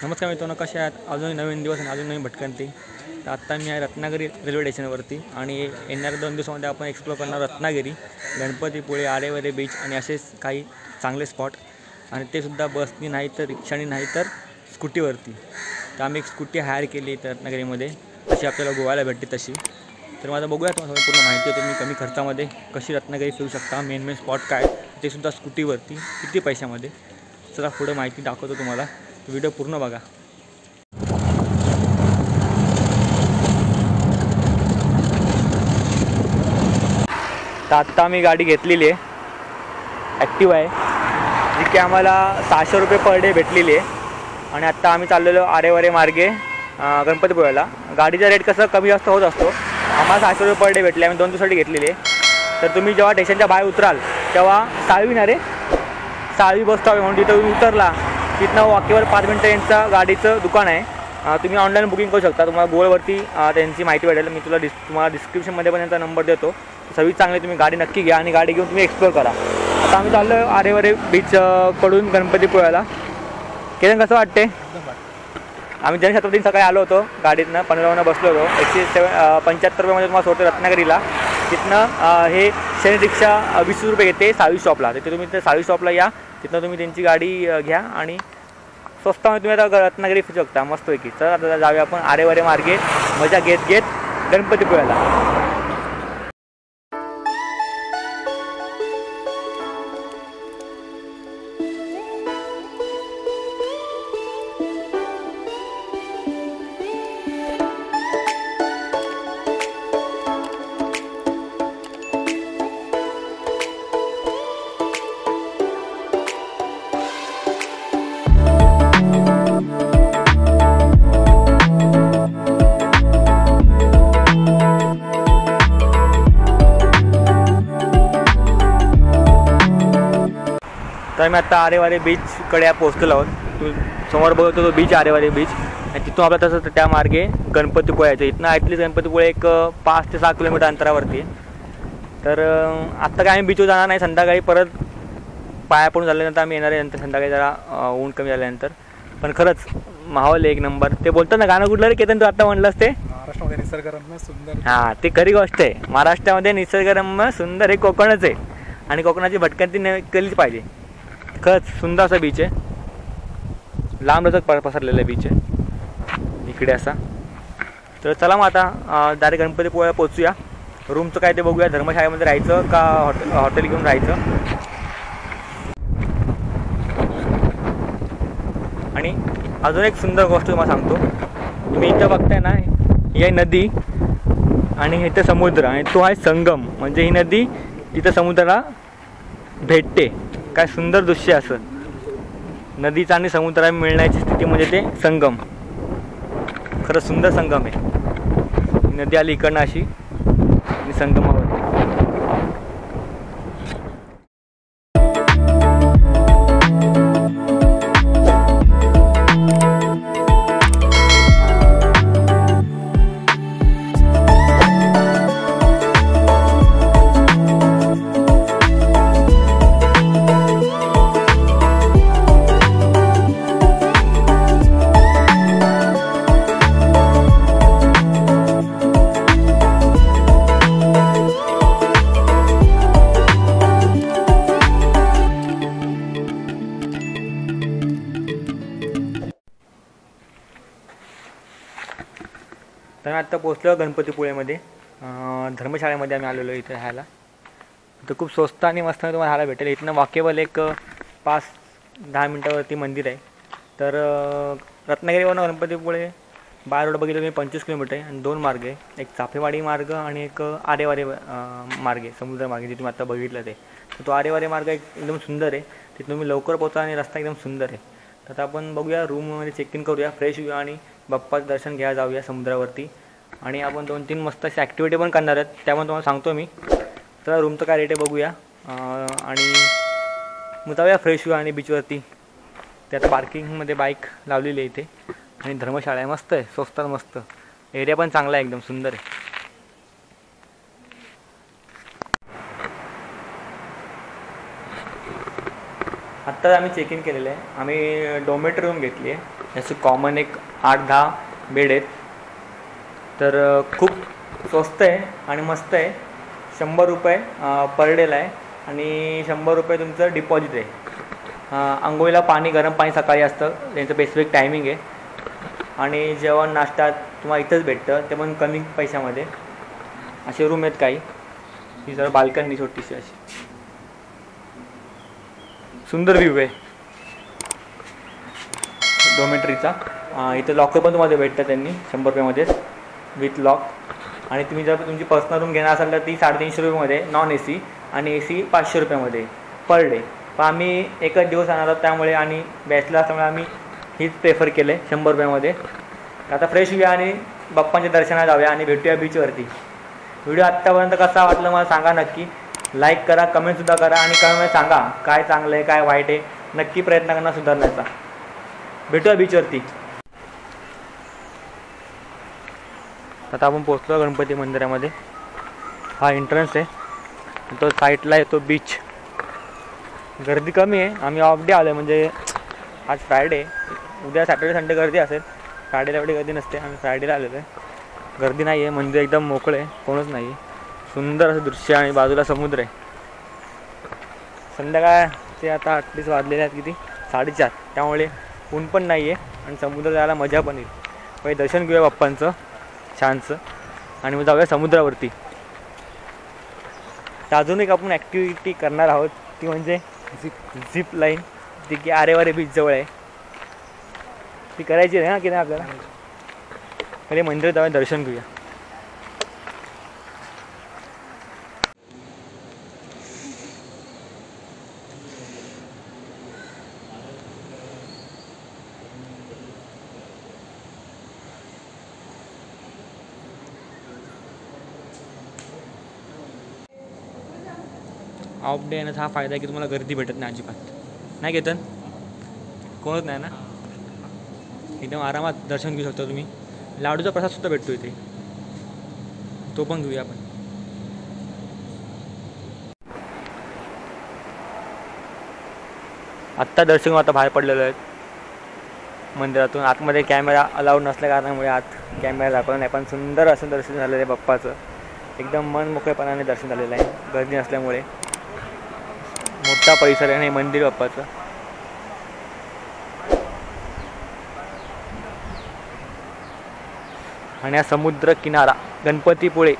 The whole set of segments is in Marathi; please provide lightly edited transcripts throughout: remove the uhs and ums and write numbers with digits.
नमस्कार मित्रांनो, कसे आहात? अजून नवीन दिवस आणि अजून नवीन भटकंती. तर आत्ता मी आहे रत्नागिरी रेल्वे स्टेशनवरती आणि येणाऱ्या 2 दिवसामध्ये आपण एक्सप्लोर करणार रत्नागिरी, गणपतीपुळे, आरेवारे बीच आणि असेच काही चांगले स्पॉट. आणि ते सुद्धा बसनी नाही तर रिक्षानी नाही तर स्कूटीवरती. तर आम्ही एक स्कूटी हायर केली तर रत्नागिरीमध्ये, तशी आपल्याला गोव्याला भेटते तशी. तर माझं बघूया तुम्हाला पूर्ण माहिती होती. मी कमी खर्चामध्ये कशी रत्नागिरी फिरू शकता, मेन स्पॉट काय ते सुद्धा स्कूटीवरती, किती पैशामध्ये. चला पुढे माहिती दाखवतो तुम्हाला, व्हिडिओ पूर्ण बघा. तर आत्ता आम्ही गाडी घेतलेली आहे, ॲक्टिवा आहे, जी की आम्हाला 600 रुपये पर डे भेटलेली आहे. आणि आत्ता आम्ही चाललेलो आरेवारे मार्गे गणपतीपुळ्याला. गाडीचा रेट कसं कमी जास्त होत असतो. आम्हाला 600 रुपये पर डे भेटले, आम्ही 2 दिवसासाठी घेतलेली आहे. तर तुम्ही जेव्हा स्टेशनच्या बाहेर उतराल तेव्हा साळवी बस स्टॉप म्हणून तिथं उतरला, तिथनं वॉकेवर 5 मिनटं यांचं गाडीचं दुकान आहे. तुम्ही ऑनलाईन बुकिंग करू शकता. तुम्हाला गुगलवरती त्यांची माहिती भेटेल. मी तुम्हाला डिस्क्रिप्शनमध्ये पण त्यांचा नंबर देतो. सर्विस चांगली, तुम्ही गाडी नक्की घ्या आणि गाडी घेऊन तुम्ही एक्सप्लोर करा. आता आम्ही चाललो आरेवारे बीच कडून गणपतीपुळ्याला. किरण कसं वाटते? आम्ही जनशताब्दीने सकाळी आलो होतो गाडीतनं, 15 बसलो होतो. 175 रुपयामध्ये तुम्हाला सोडतो रत्नागिरीला. तिथनं हे शनी रिक्षा 20 रुपये घेते साळवी शॉपला. तिथे तुम्ही त्या साळवी शॉपला या, तिथनं तुम्ही त्यांची गाडी घ्या आणि स्वस्तामध्ये तुम्ही आता रत्नागिरी फिरू शकता मस्तपैकी. तर आता जाऊया आपण आरेवारे मार्गे मजा घेत घेत गणपतीपुळ्याला. तर आम्ही आता आरेवारे बीचकडे पोहोचलेलो आहोत. समोर बघतो तो बीच, आरेवारे बीच. आणि तिथून आपल्या तसं त्या मार्गे गणपतीपुळे यायचं. इथनं ॲटलीस्ट गणपतीपुळे एक 5 ते 6 किलोमीटर अंतरावरती आहे. तर आत्ता काय आम्ही बीचवर जाणार नाही, संध्याकाळी परत पाया पडून झाल्यानंतर आम्ही येणार आहे. नंतर संध्याकाळी जरा ऊन कमी झाल्यानंतर. पण खरंच माहोल एक नंबर. ते बोलतात ना गाणं कुठलं रे केतन, तू आत्ता म्हणलंस ते महाराष्ट्रामध्ये निसर्गरम्य सुंदर. हां, ते खरी गोष्ट आहे. महाराष्ट्रामध्ये निसर्गरम्य सुंदर हे कोकणच आहे आणि कोकणाची भटकंती केलीच पाहिजे. खरंच सुंदर असा बीच आहे, लांब लचक पसरलेला बीच आहे इकडे असा. तर चला मग आता डायरेक्ट गणपतीपुळ्याला पोचूया. रूमचं काय ते बघूया, धर्मशाळेमध्ये राहायचं का हॉटेल घेऊन राहायचं. आणि अजून एक सुंदर गोष्ट तुम्हाला सांगतो. तुम्ही इथं बघताय ना, ही आहे नदी आणि इथं समुद्र आणि तो आहे संगम. म्हणजे ही नदी इथं समुद्राला भेटते. काय सुंदर दृश्य असं नदीचा आणि समुद्राला मिळण्याची स्थिती म्हणजे ते संगम. खरं सुंदर संगम आहे. नदी आली इकडनं अशी आणि संगमावर. तर मी आत्ता पोचलो गणपतीपुळेमध्ये. धर्मशाळेमध्ये आम्ही आलेलो इथे राहायला. तर खूप स्वस्त आणि मस्त तुम्हाला राहायला भेटेल. इथनं वॉकेबल एक 5-10 मिनटावरती मंदिर आहे. तर रत्नागिरीवरून गणपतीपुळे बाय रोड बघितलं तुम्ही 25 किलोमीटर आहे आणि 2 मार्ग आहे. एक चाफेवाडी मार्ग आणि एक आरेवारे मार्ग आहे, समुद्र मार्ग, जे तुम्ही आत्ता बघितलं ते. तर तो आरेवारे मार्ग एकदम सुंदर आहे. तिथं तुम्ही लवकर पोचा आणि रस्ता एकदम सुंदर आहे. तर आता आपण बघूया, रूममध्ये चेक इन करूया, फ्रेश होऊया आणि बाप्पाचं दर्शन घ्यायला जाऊया समुद्रावरती. आणि आपण 2-3 मस्त अशी ॲक्टिव्हिटी पण करणार आहेत, त्या पण तुम्हाला सांगतो मी. तर रूमचं काय रेट आहे बघूया आणि मग जाऊया फ्रेश होऊया आणि बीचवरती. त्यात पार्किंगमध्ये बाईक लावलेली आहे इथे आणि धर्मशाळा आहे, मस्त आहे, स्वस्तात मस्त. एरिया पण चांगला आहे, एकदम सुंदर आहे. आत्ताच आम्ही चेक इन केलेलं आहे. आम्ही डोमेट्री रूम घेतली आहे. याची कॉमन एक 8-10 बेड आहेत. तर खूप स्वस्त आहे आणि मस्त आहे. 100 रुपये पर डेला आहे आणि 100 रुपये तुमचं डिपॉझिट आहे. अंघोळीला पाणी, गरम पाणी सकाळी असतं, त्यांचं स्पेसिफिक टायमिंग आहे. आणि जेवण नाश्ता तुम्हाला इथंच भेटतं, ते पण कमी पैशामध्ये. असे रूम आहेत काही. ही जरा बाल्कनी छोटीशी अशी सुंदर व्ह्यू आहे डोमेट्रीचा. इथं लॉकर पण तुम्हाला भेटतं त्यांनी 100 रुपयामध्येच विथ लॉक. आणि तुम्ही जर तुमची पर्सनल रूम घेणार असाल तर ती 350 रुपयामध्ये नॉन AC आणि AC 500 रुपयामध्ये पर डे. पण आम्ही एकच दिवस आणणार आहोत त्यामुळे आणि बॅचलर असल्यामुळे आम्ही हीच प्रेफर केलं आहे 100 रुपयामध्ये. आता फ्रेश होऊया आणि बाप्पांच्या दर्शनाला जाऊया आणि भेटूया बीचवरती. व्हिडिओ आत्तापर्यंत कसा वाटला मला सांगा नक्की. लाईक करा, कमेंटसुद्धा करा आणि कमेंटमध्ये सांगा काय चांगलं आहे काय वाईट आहे. नक्की प्रयत्न करणार सुधारण्याचा. भेटूया बीचवरती. आता आपण पोचलो गणपती मंदिरामध्ये. हा एंट्रन्स आहे. तो साईडला आहे तो बीच. गर्दी कमी आहे. आम्ही ऑफ डे आलो आहे, म्हणजे आज फ्रायडे. उद्या सॅटर्डे संडे गर्दी असेल. फ्रायडेला एवढी गर्दी नसते. आम्ही फ्रायडेला आलेलो आहे. गर्दी नाही आहे. मंदिर एकदम मोकळं आहे, कोणच नाही आहे. सुंदर असं दृश्य आणि बाजूला समुद्र आहे. संध्याकाळचे आता ॲटलीस्ट वाजलेले आहेत किती 4:30. त्यामुळे ऊन पण नाही आहे आणि समुद्र जायला मजा पण येईल. पहिले दर्शन घेऊया बाप्पांचं छानसं आणि मग जाऊया समुद्रावरती. तर अजून एक आपण ॲक्टिव्हिटी करणार आहोत, ती म्हणजे झिप लाईन, जी की आरेवारे बीचजवळ आहे. ती करायची आहे ना की नाही आपल्याला. पहिले मंदिरात जाऊया, दर्शन घेऊया. ऑफ डे येण्याचा हा फायदा आहे की तुम्हाला गर्दी भेटत नाही अजिबात. नाही केतन, कोणच नाही ना. एकदम आरामात दर्शन घेऊ शकता तुम्ही. लाडूचा प्रसादसुद्धा भेटतो इथे, तो पण घेऊया आपण. आत्ता दर्शन आता बाहेर पडलेलो आहेत मंदिरातून. आतमध्ये कॅमेरा अलाउड नसल्या कारणामुळे आत कॅमेरा दाखवला नाही. पण सुंदर असं दर्शन झालेलं आहे बाप्पाचं. एकदम मन मोकळेपणाने दर्शन झालेलं आहे गर्दी नसल्यामुळे. मोठा परिसर आहे हे मंदिर बाप्पाचं. आणि हा समुद्र किनारा गणपतीपुळे.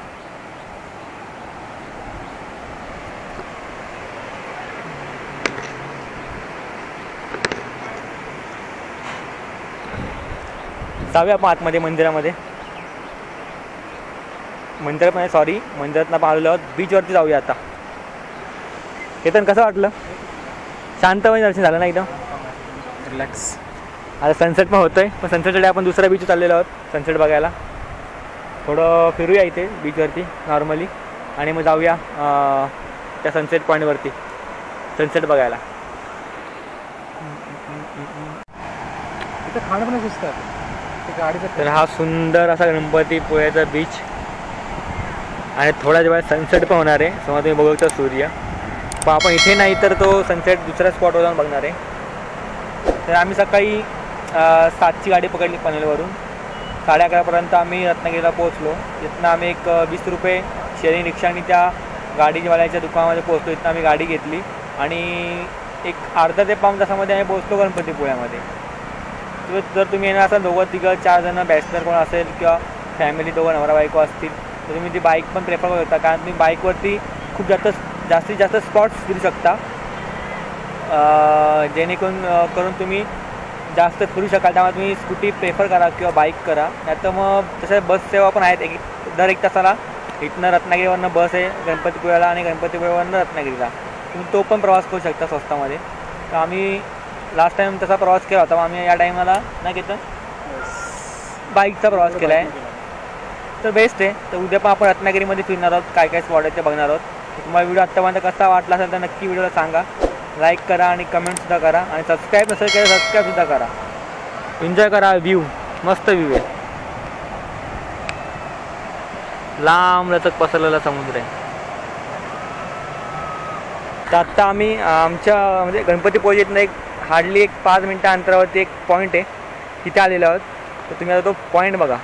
जाऊया आपण आतमध्ये मंदिरामध्ये. मंदिरात आपण आलेलो आहोत. बीचवरती जाऊया आता. केतन कसं वाटलं? शांतपणे दर्शन झालं ना एकदम रिलॅक्स. आता सनसेट पण होतोय. पण सनसेटसाठी आपण दुसऱ्या बीच चाललेलो आहोत सनसेट बघायला. थोडं फिरूया इथे बीचवरती नॉर्मली आणि मग जाऊया त्या सनसेट पॉईंटवरती सनसेट बघायला. इथं खाणं पण सुचतात ते गाडीचं. तर हा सुंदर असा गणपतीपुळ्याचा बीच आणि थोड्याच वेळात सनसेट पण होणार आहे. समजा तुम्ही बघू शकता सूर्य. पण आपण इथे नाही तर तो सनसेट दुसऱ्या स्पॉटवर जाऊन बघणार आहे. तर आम्ही सकाळी 7ची गाडी पकडली पनवेलवरून. 11:30पर्यंत आम्ही रत्नागिरीला पोहोचलो. तिथनं आम्ही एक 20 रुपये शेअरिंग रिक्षा आणि त्या गाडीवाल्याच्या दुकानामध्ये पोहोचलो. इथनं आम्ही गाडी घेतली आणि एक अर्धा ते पाऊण तासामध्ये आम्ही पोहोचलो गणपतीपुळ्यामध्ये. जर तुम्ही येणार असाल 2-3 4 जण बॅचलर कोण असेल किंवा फॅमिली 2 नवरा बायको असतील तर तुम्ही ती बाईक पण प्रेफर करू शकता. कारण तुम्ही बाईकवरती खूप जास्तीत जास्त स्पॉट्स फिरू शकता. जेणेकरून तुम्ही जास्त फिरू शकाल. त्यामुळे तुम्ही स्कूटी प्रेफर करा किंवा बाईक करा. नाही तर मग तशा बस सेवा पण आहेत. दर 1 तासाला इथनं रत्नागिरीवरनं बस आहे गणपतीपुळ्याला आणि गणपतीपुळ्यावरनं रत्नागिरीला. तुम्ही तो पण प्रवास करू शकता स्वस्तामध्ये. तर आम्ही लास्ट टाईम तसा प्रवास केला होता. आम्ही या टाईमाला नाही घेतं बाईकचा प्रवास केला आहे. तर बेस्ट आहे. तर उद्या पण आपण रत्नागिरीमध्ये फिरणार आहोत. काय काय स्पॉट आहे ते बघणार आहोत. तुम्हाला व्हिडिओ आत्तापर्यंत कसा वाटला असेल तर नक्की व्हिडिओला सांगा. लाईक करा आणि कमेंटसुद्धा करा आणि सबस्क्राईब नसेल केलं सबस्क्राईबसुद्धा करा. एन्जॉय करा. व्ह्यू मस्त व्ह्यू आहे. लांब लचक पसरलेला समुद्र आहे. तर आत्ता आम्ही आमच्या म्हणजे गणपतीपुळेतनं एक हार्डली एक 5 मिनटं अंतरावरती एक पॉईंट आहे, तिथे आलेलो आहोत. तर तुम्ही आता तो पॉईंट बघा.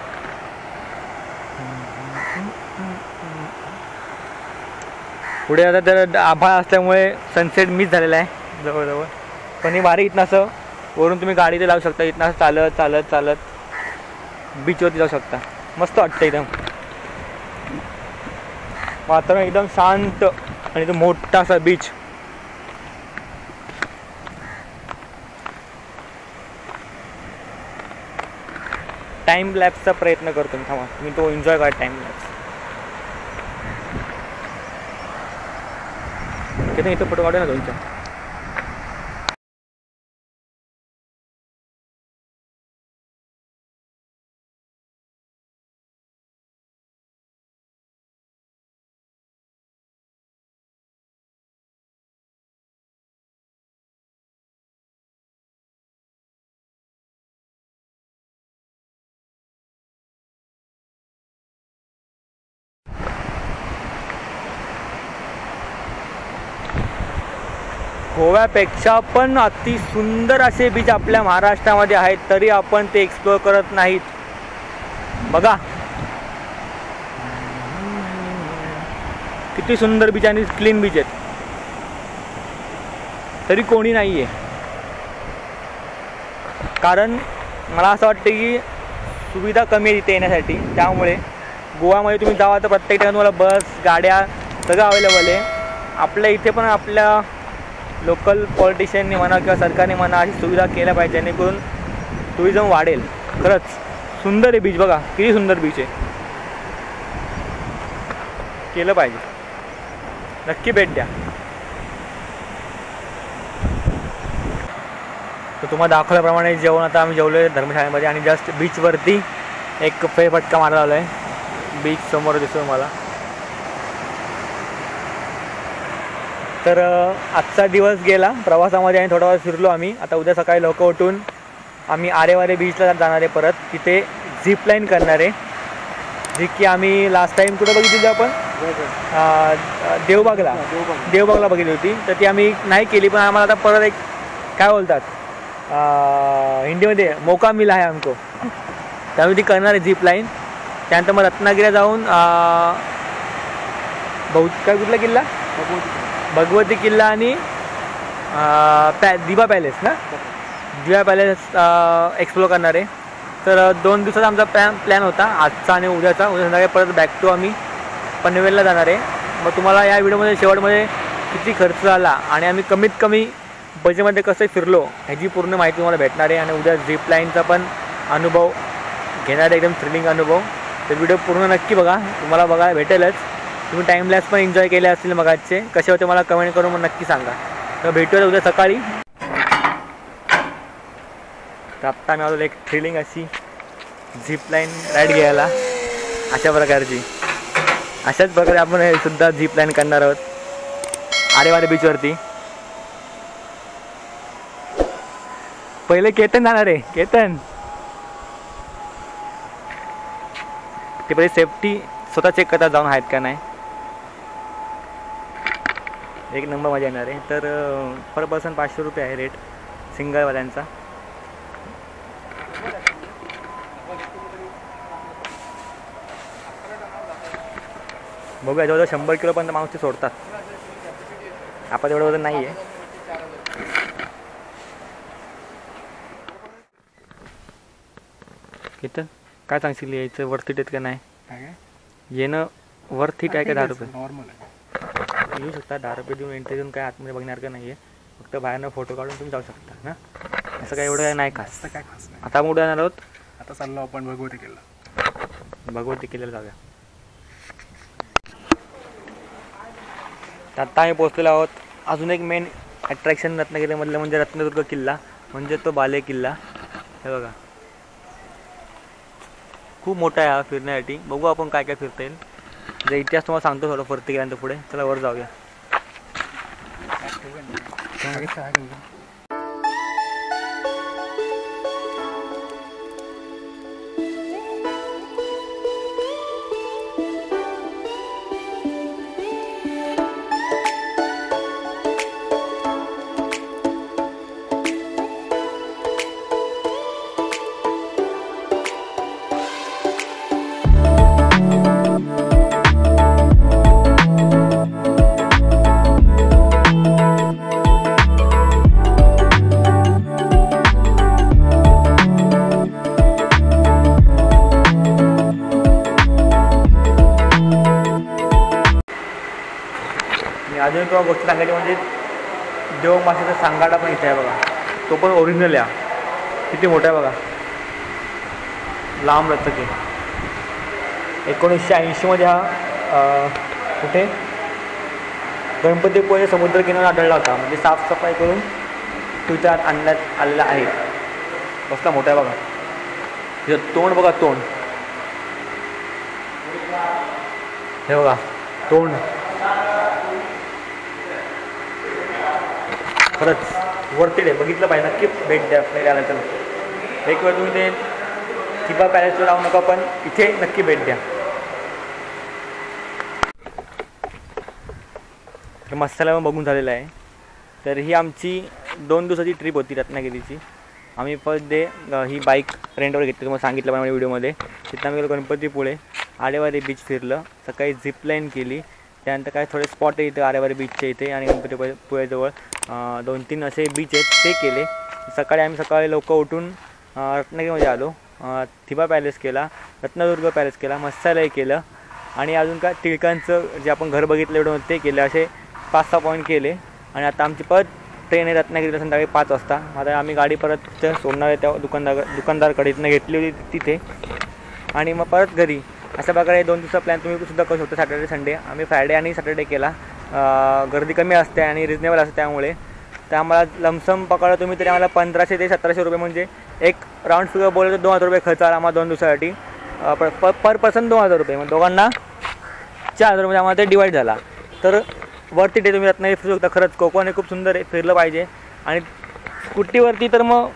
पुढे आता तर आभाळ असल्यामुळे सनसेट मिस झालेला आहे जवळजवळ. पण हे भारी इथनं असं वरून तुम्ही गाडी ते लावू शकता. इथनं असं चालत चालत चालत बीचवरती जाऊ शकता. मस्त वाटतं एकदम. वातावरण एकदम शांत आणि तो मोठा असा बीच. टाइम लॅप्सचा प्रयत्न करतो मी. थांबा, तुम्ही तो एन्जॉय करा टाइम लॅप्स. इथं फोटो काढू ना तुमचा. गोव्यापेक्षा पण अति सुंदर असे बीच आपल्या महाराष्ट्रामध्ये आहेत, तरी आपण ते एक्सप्लोअर करत नाहीत. बघा किती सुंदर बीच आणि क्लीन बीच आहेत, तरी कोणी नाही आहे. कारण मला असं वाटतं की सुविधा कमी आहे तिथे येण्यासाठी. त्यामुळे गोव्यामध्ये तुम्ही जावा तर प्रत्येक ठिकाणी तुम्हाला बस गाड्या सगळं अवेलेबल आहे. आपल्या इथे पण आपल्या लोकल पॉलिटिशियननी म्हणा किंवा सरकारने म्हणा अशी सुविधा केल्या पाहिजे, जेणेकरून टुरिझम वाढेल. खरंच सुंदर आहे बीच. बघा किती सुंदर बीच आहे. केलं पाहिजे, नक्की भेट द्या. तर तुम्हाला दाखवल्याप्रमाणे जेवण आता आम्ही जेवलो आहे धर्मशाळेमध्ये आणि जस्ट बीचवरती एक फेरफटका मारायला आलो आहे. बीच समोर दिसतो मला. तर आजचा दिवस गेला प्रवासामध्ये आणि थोडा वेळ फिरलो आम्ही. आता उद्या सकाळी लवकर उठून आम्ही आरेवारे बीचला जाणार आहे. परत तिथे झिप लाईन करणार आहे, जी की आम्ही लास्ट टाईम कुठं बघितली आपण देवबागला बघितली होती. तर ती आम्ही नाही केली, पण आम्हाला आता परत एक काय बोलतात हिंदीमध्ये मोका मिला आहे आमको. त्यामुळे ती करणार आहे झिप लाईन. त्यानंतर मग रत्नागिरीला जाऊन काय कुठला किल्ला भगवती किल्ला आणि दिवा पॅलेस ना, दिवा पॅलेस एक्सप्लोर करणार आहे. तर 2 दिवसाचा आमचा प्लॅन होता, आजचा आणि उद्याचा. उद्या संध्याकाळी परत बॅक टू आम्ही पनवेलला जाणार आहे. मग तुम्हाला या व्हिडिओमध्ये शेवटमध्ये किती खर्च झाला आणि आम्ही कमीत कमी बजेटमध्ये कसं फिरलो ह्याची पूर्ण माहिती तुम्हाला भेटणार आहे. आणि उद्या झिप लाईनचा पण अनुभव घेणार आहे, एकदम थ्रिलिंग अनुभव. तर व्हिडिओ पूर्ण नक्की बघा, तुम्हाला बघायला भेटेलच. तुम्ही टाईमलॅप्स पण एन्जॉय केले असतील मगाचे, कसे होते मला कमेंट करून मग नक्की सांगा. तर भेटूया उद्या सकाळी. तर आत्ता आम्ही आलो एक थ्रिलिंग अशी झिप लाईन राईड घ्यायला. अशा प्रकारची अशाच प्रकारे आपण हे सुद्धा झिप लाईन करणार आहोत आरेवारे बीचवरती. पहिले केतन जाणार आहे. केतन ते पहिले सेफ्टी स्वतः चेक करता जाऊन आहेत का नाही. एक नंबर मजा येणार आहे. तर पर पर्सन 500 रुपये आहे रेट सिंगलवाल्यांचा. बघूया, जवळजवळ 100 किलोपर्यंत माणूस ते सोडतात. आपण एवढं वजन नाही आहे. इथं काय सांगशील यायचं वर्थ इट आहेत का नाही? येणं वर्थ इट आहे का? 10 रुपये नॉर्मल आहे. येऊ शकता. 10 रुपये देऊन एंट्री देऊन काय आतमध्ये बघणार का नाही आहे. फक्त बाहेरनं फोटो काढून तुम्ही जाऊ शकता ना. असं काय एवढं नाही खास. काय खास नाही. आता उद्या जाणार आहोत. आता चाललो आपण भगवती किल्ला. भगवती किल्ल्याला जाऊया. आत्ता आम्ही पोहोचलेलो आहोत. अजून एक मेन अट्रॅक्शन रत्नागिरीमधलं म्हणजे रत्नदुर्ग किल्ला, म्हणजे तो बाले किल्ला. हे बघा खूप मोठा आहे हा फिरण्यासाठी. बघू आपण काय काय फिरता येईल. जर इतिहास तुम्हाला सांगतो थोडं परत गेल्यानंतर पुढे. चला वर जाऊया. अजून तुम्हाला गोष्ट सांगायची म्हणजे देवमाशाचा सांगाडा पण इथे आहे बघा. तो पण ओरिजिनल आहे. किती मोठा आहे बघा, लांब लचक आहे. 1980मध्ये हा कुठे गणपतीपुळे समुद्र किनारा आढळला होता. म्हणजे साफसफाई करून तुझ्यात आणण्यात आलेला आहे. कसला मोठा आहे बघा. तिथं तोंड बघा, तोंड हे बघा, तोंड खरंच वरती आहे. बघितलं पाहिजे, नक्की भेट द्या आपल्याला आलं तर. एक वेळ तुम्ही ते थिबा पॅलेसला जाऊ नका, पण इथे नक्की भेट द्या. तर मसाला पण बघून झालेला आहे. तर ही आमची 2 दिवसाची ट्रिप होती रत्नागिरीची. आम्ही फर्स्ट डे ही बाईक रेंटवर घेतली, तुम्हाला सांगितलं पाहिजे व्हिडिओमध्ये. तिथं आम्ही गेलो गणपतीपुळे, आरेवारी बीच फिरलं, सकाळी झिपलाईन केली. त्यानंतर काय थोडे स्पॉट आहे इथे आरेवारी बीचच्या इथे आणि गणपतीपुळेजवळ 2-3 असे बीच आहेत, ते केले. सकाळी लवकर उठून रत्नागिरीमध्ये आलो. थिबा पॅलेस केला, रत्नदुर्ग पॅलेस केला, मसालाही केलं आणि अजून काय टिळकांचं जे आपण घर बघितलं एवढं ते केलं. असे 5-6 पॉईंट केले. आणि आता आमची परत ट्रेन आहे रत्नागिरीला संध्याकाळी 5 वाजता. आता आम्ही गाडी परत सोडणार आहे त्या दुकानदारकडे इथनं घेतली होती तिथे, आणि मग परत घरी. अशा प्रकारे 2 दिवसाचा प्लॅन तुम्ही सुद्धा करू शकता. सॅटर्डे संडे आम्ही फ्रायडे आणि सॅटर्डे केला. गर्दी कमी असते आणि रिजनेबल असते, त्यामुळे तर आम्हाला लमसम पकडा तुम्ही तरी आम्हाला 1500 ते 1700 रुपये, म्हणजे एक राऊंड फिगर बोललं तर 2000 रुपये खर्च आला आम्हाला 2 दिवसासाठी. पर पर्सन 2000 रुपये, मग दोघांना 4000 रुपये आम्हाला ते डिवाईड झाला. तर वरती डे तुम्ही रत्नागिरी फिरू शकता. खरंच कोकण हे खूप सुंदर आहे, फिरलं पाहिजे. आणि स्कूटीवरती तर मग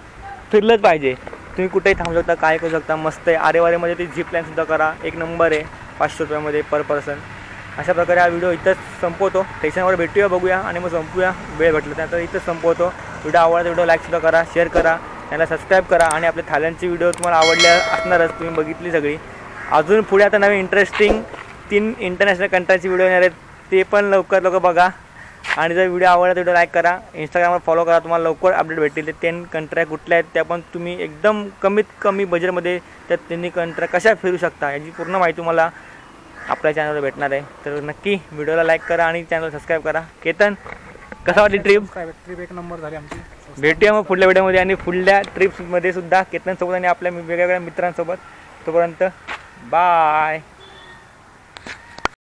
फिरलंच पाहिजे. तुम्ही कुठेही थांबू शकता, काय करू शकता, मस्त आहे. आरेवारीमध्ये ती झिप लाईनसुद्धा करा, 1 नंबर आहे. 500 रुपयामध्ये पर पर्सन. अशा प्रकारे हा व्हिडिओ इथंच संपवतो. स्टेशनवर भेटूया, बघूया आणि मग संपूया वेळ भेटलं त्यानंतर. इथंच संपवतो. व्हिडिओ आवडला व्हिडिओ लाईकसुद्धा करा, शेअर करा, त्यांना सबस्क्राईब करा. आणि आपल्या थायलंडची व्हिडिओ तुम्हाला आवडल्या असणारच, तुम्ही बघितली सगळी. अजून पुढे आता नवीन इंटरेस्टिंग 3 इंटरनॅशनल कंट्रीची व्हिडिओ येणार आहेत, ते पण लवकर बघा. आणि जर व्हिडिओ आवडला तर व्हिडिओ लाईक करा, इंस्टाग्रामवर फॉलो करा, तुम्हाला लवकर अपडेट भेटतील. ते 10 कंट्र्या कुठल्या आहेत त्या पण तुम्ही एकदम कमीत कमी बजेटमध्ये त्या 3 कंट्र्या कशा फिरू शकता याची पूर्ण माहिती तुम्हाला आपल्या चॅनलवर भेटणार आहे. तर नक्की व्हिडिओला लाईक करा आणि चॅनल सबस्क्राईब करा. केतन, कसा वाटली ट्रिप? 1 नंबर झाली आमची. भेटूया मग पुढल्या व्हिडिओमध्ये आणि पुढल्या ट्रिप्समध्ये सुद्धा केतनसोबत आणि आपल्या वेगवेगळ्या मित्रांसोबत. तोपर्यंत बाय.